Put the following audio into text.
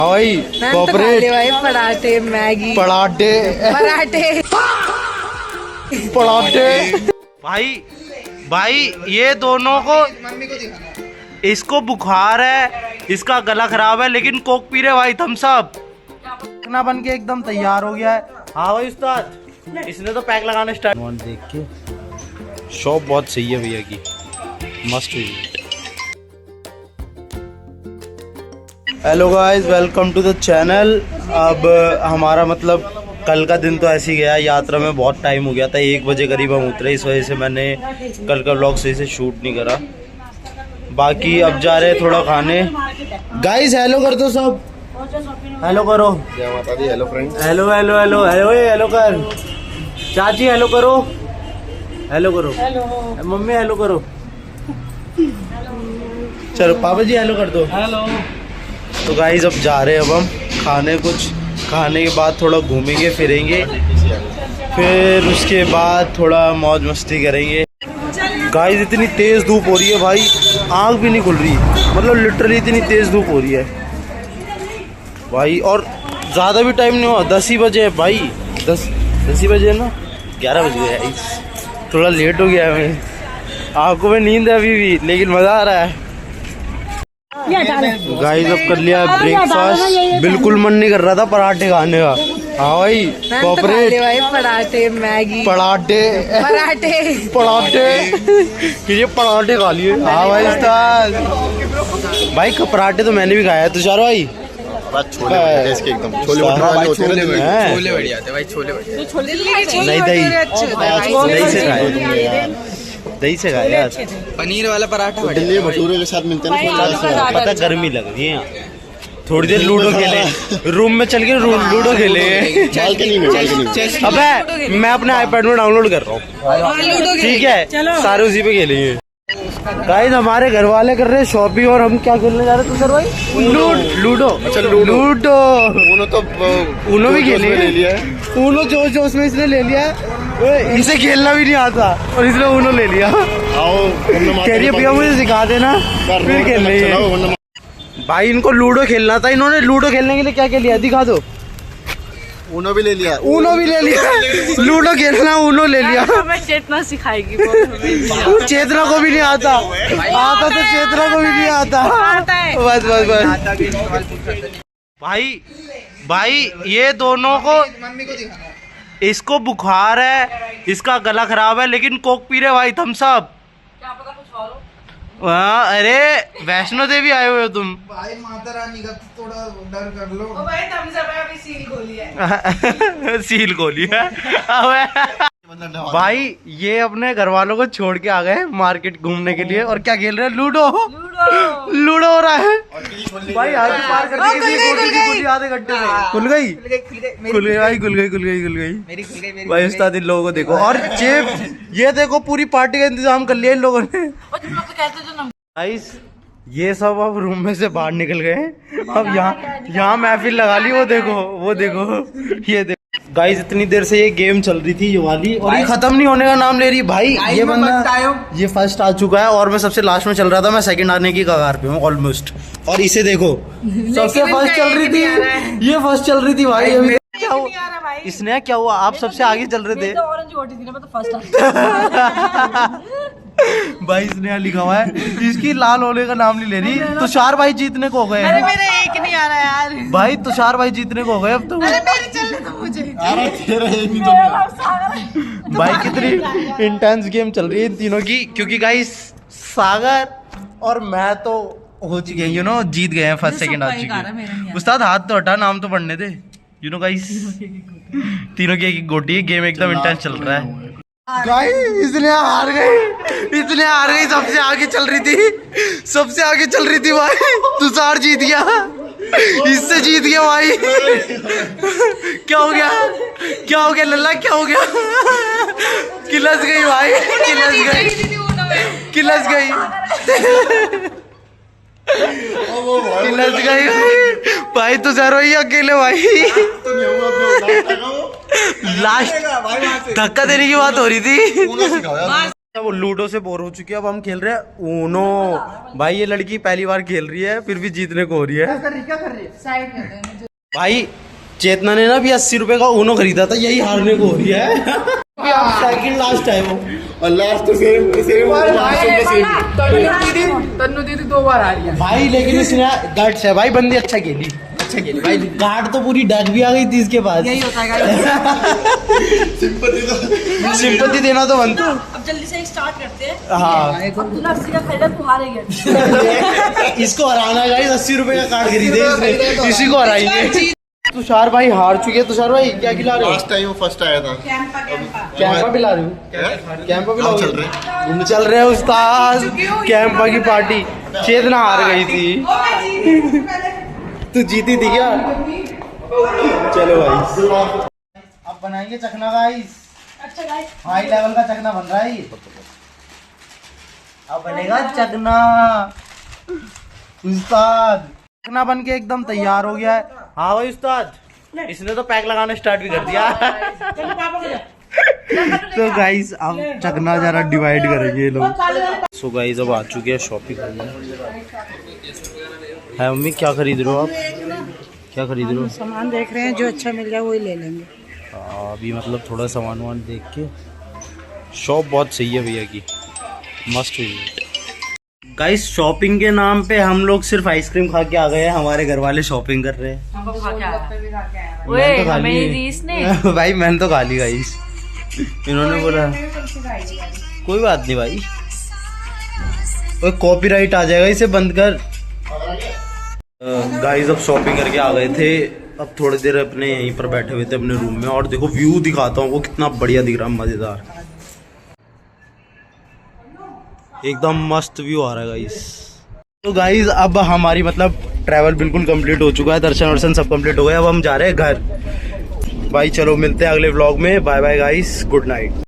भाई कॉर्पोरेट भाई पराठे मैगी पराठे पराठे पराठे। भाई भाई ये दोनों को, इसको बुखार है, इसका गला खराब है, लेकिन कोक पी रहे भाई, थम्स अप। खाना बन के एकदम तैयार हो गया है। हाँ भाई उस्ताद, इसने तो पैक लगाना स्टार्ट। देख के शॉप बहुत सही है भैया की, मस्त visit. Hello guys, welcome to the channel. अब हमारा मतलब कल का दिन तो ऐसे ही गया, यात्रा में बहुत टाइम हो गया था, 1 बजे करीब हम उतरे, इस वजह से मैंने कल का व्लॉग सही से शूट नहीं करा। बाकी अब जा रहे हैं थोड़ा खाने। गाइस हेलो कर दो सब, हेलो करो। जय माता दी। Hello friends. Hello hello hello hello hello कर। चाची हेलो करो, हेलो करो। हेलो मम्मी हेलो करो। चलो पापा जी हेलो कर दो। हेलो। तो गाइस अब जा रहे हैं अब हम खाने, कुछ खाने के बाद थोड़ा घूमेंगे फिरेंगे, फिर उसके बाद थोड़ा मौज मस्ती करेंगे। गाइस इतनी तेज़ धूप हो रही है भाई, आँख भी नहीं खुल रही, मतलब लिटरली इतनी तेज़ धूप हो रही है भाई। और ज़्यादा भी टाइम नहीं हुआ, 10 ही बजे है भाई, 10 ही बजे ना, 11 बज गए है, थोड़ा लेट हो गया है। मैं आँखों में नींद है अभी भी, लेकिन मज़ा आ रहा है। गाइस अब कर लिया ब्रेकफास्ट, बिल्कुल मन नहीं कर रहा था पराठे खाने का। हाँ भाई कॉर्पोरेट भाई पराठे मैगी पराठे पराठे पराठे, ये पराठे खा लिए। हाँ भाई उस्ताद, भाई पराठे तो मैंने भी खाया है। तुषार भाई छोले एकदम छोले बढ़िया आते भाई, छोले बढ़िया। नहीं दही से खाए, दही से खाए यार। पनीर वाला पराठा दिल्ली भटूरे के साथ मिलते हैं ना। पता गर्मी लग रही है यहाँ, थोड़ी देर लूडो खेले, रूम में चल के लूडो खेले। बालकनी में। अबे मैं अपने आईपैड में डाउनलोड कर रहा हूँ, ठीक है, सारे उसी पे खेलेंगे। गाइस हमारे घर वाले कर रहे हैं शॉपिंग और हम क्या खेलने जा रहे हैं तुषार भाई? लूडो। अच्छा लूडो ऊनो भी खेले, ऊनो जोश में इसने ले लिया, इसे खेलना भी नहीं आता और इसने ऊनो ले लिया। कह रही है भैया मुझे सिखा देना, फिर खेल रही है। भाई इनको लूडो खेलना था, इन्होंने लूडो खेलने के लिए क्या क्या लिया दिखा दो। ऊनो भी ले लिया, लूडो खेलना ऊनो ले लिया। मैं चेतना सिखाएगी चेतना को भी नहीं आता तो चेतना को भी नहीं आता। बस भाई ये दोनों को, इसको बुखार है, इसका गला खराब है, लेकिन कोक पी रहे भाई, थम्स अप। हाँ अरे वैष्णो देवी आए हुए हो तुम भाई, माता रानी का थोड़ा डर कर लो। ओ भाई थम्स अप है, अभी सील खोली है। सील खोली है। भाई ये अपने घर वालों को छोड़ के आ गए मार्केट घूमने के लिए, और क्या खेल रहे हैं? लूडो हो रहा है भाई। आगे पार कर दी, आधे घंटे में खुल गई भाई। उस्ताद इन लोगों को देखो, और जेब ये देखो, पूरी पार्टी का इंतजाम कर लिया इन लोगों ने। गाइस ये सब अब रूम में से बाहर निकल गए, अब यहाँ महफिल लगा ली। वो देखो ये देखो गाइस, इतनी देर से ये गेम चल रही थी ये वाली, और ये खत्म नहीं होने का नाम ले रही भाई। ये बंदा ये फर्स्ट आ चुका है और मैं सबसे लास्ट में चल रहा था, मैं सेकंड आने की कगार पे हूँ ऑलमोस्ट। और इसे देखो, सबसे फर्स्ट चल रही थी ये, फर्स्ट चल रही थी भाई। अभी क्या हुआ इसने, क्या हुआ? आप सबसे आगे चल रहे थे। भाई इसने यहाँ लिखा हुआ है, इसकी लाल होने का नाम नहीं ले रही। तुषार भाई जीतने को हो गए। अरे मेरे एक नहीं आ रहा यार भाई, तुषार भाई जीतने को हो गए अब तो। अरे मेरी चलने तो मुझे भाई कितनी इंटेंस गेम चल रही है इन तीनों की, क्योंकि गाइस सागर और मैं तो हो चुके हैं, जीत गए हैं, फर्स्ट सेकंड आ चुके हैं। उस्ताद हाथ तो हटा, नाम तो पढ़ने दे। गाइस तीनों की एक गोटी है, गेम एकदम इंटेंस चल रहा है। गाइस इसने हार गई, सबसे आगे चल रही थी भाई। तुषार जीत गया, इससे जीत गया भाई। क्या हो गया लल्ला, क्या हो गया? किलस गई भाई, किलस गई भाई। तुषार भाई अकेले भाई, लास्ट धक्का देने की बात हो रही थी। वो लूडो से बोर हो चुकी है, अब हम खेल रहे हैं ऊनो। भाई ये लड़की पहली बार खेल रही है, फिर भी जीतने को हो रही है। भाई चेतना ने ना भी 80 रुपए का ऊनो खरीदा था, यही हारने को हो रही है। सेकंड लास्ट है वो, और लास्ट तो सेम तन्नू दीदी 2 बार आ रही है भाई। लेकिन इसने गट्स है भाई, बंदी अच्छा खेली भाई। गार्ड तो पूरी डग भी आ गई थी इसके पास। यही होता है सिंपैथी देना तो बनता। अब जल्दी से स्टार्ट करते हैं। हाँ अब तूने 80 का खरीदा, तू हारेगा। इसको हराना गाइस, 80 रुपए का कार्ड खरीदे इसने, इसी को हराएंगे। तुषार भाई हार चुके हैं। तुषार भाई क्या खिला रहे हो? लास्ट टाइम वो फर्स्ट आया था। कैंपा पिला रहे हो? कैंपा पिला चल रहे चल रहे हैं उस्ताद, कैंपा की पार्टी। चेतना हार गई थी, तू जीती थी क्या? चलो भाई, अब बनाएंगे चखना गाइस। अच्छा गाइस, हाई लेवल का चखना बन रहा है ये। अब बनेगा चखना। उस्ताद चखना बन के एकदम तैयार हो गया है। हाँ भाई उस्ताद, इसने तो पैक लगाना स्टार्ट भी कर दिया। तो गाइस अब चखना जरा डिवाइड करेंगे ये लोग। सो गाइस अब आ चुके हैं शॉपिंग करने। है मम्मी, क्या खरीद रहे हो आप? क्या खरीद रहे हो? सामान देख रहे हैं, जो अच्छा मिल जाए वही ले लेंगे। अभी मतलब थोड़ा सामान वामान देख के। शॉप बहुत सही है भैया की, मस्त हुई है। गाइस शॉपिंग के नाम पे हम लोग सिर्फ आइसक्रीम खा के आ गए हैं, हमारे घर वाले शॉपिंग कर रहे हैं। मैंने तो खा ली भाई, मैंने तो खा ली गाइस। इन्होंने बोला कोई बात नहीं भाई, कॉपीराइट आ जाएगा, इसे बंद कर। गाइस अब शॉपिंग करके आ गए थे, अब थोड़ी देर अपने यहीं पर बैठे हुए थे अपने रूम में। और देखो व्यू दिखाता हूँ, वो कितना बढ़िया दिख रहा है, मजेदार, एकदम मस्त व्यू आ रहा है गाइस। तो गाइस अब हमारी मतलब ट्रैवल बिल्कुल कंप्लीट हो चुका है, दर्शन वर्शन सब कंप्लीट हो गया। अब हम जा रहे हैं घर। भाई चलो मिलते हैं अगले व्लॉग में। Bye bye guys, good night.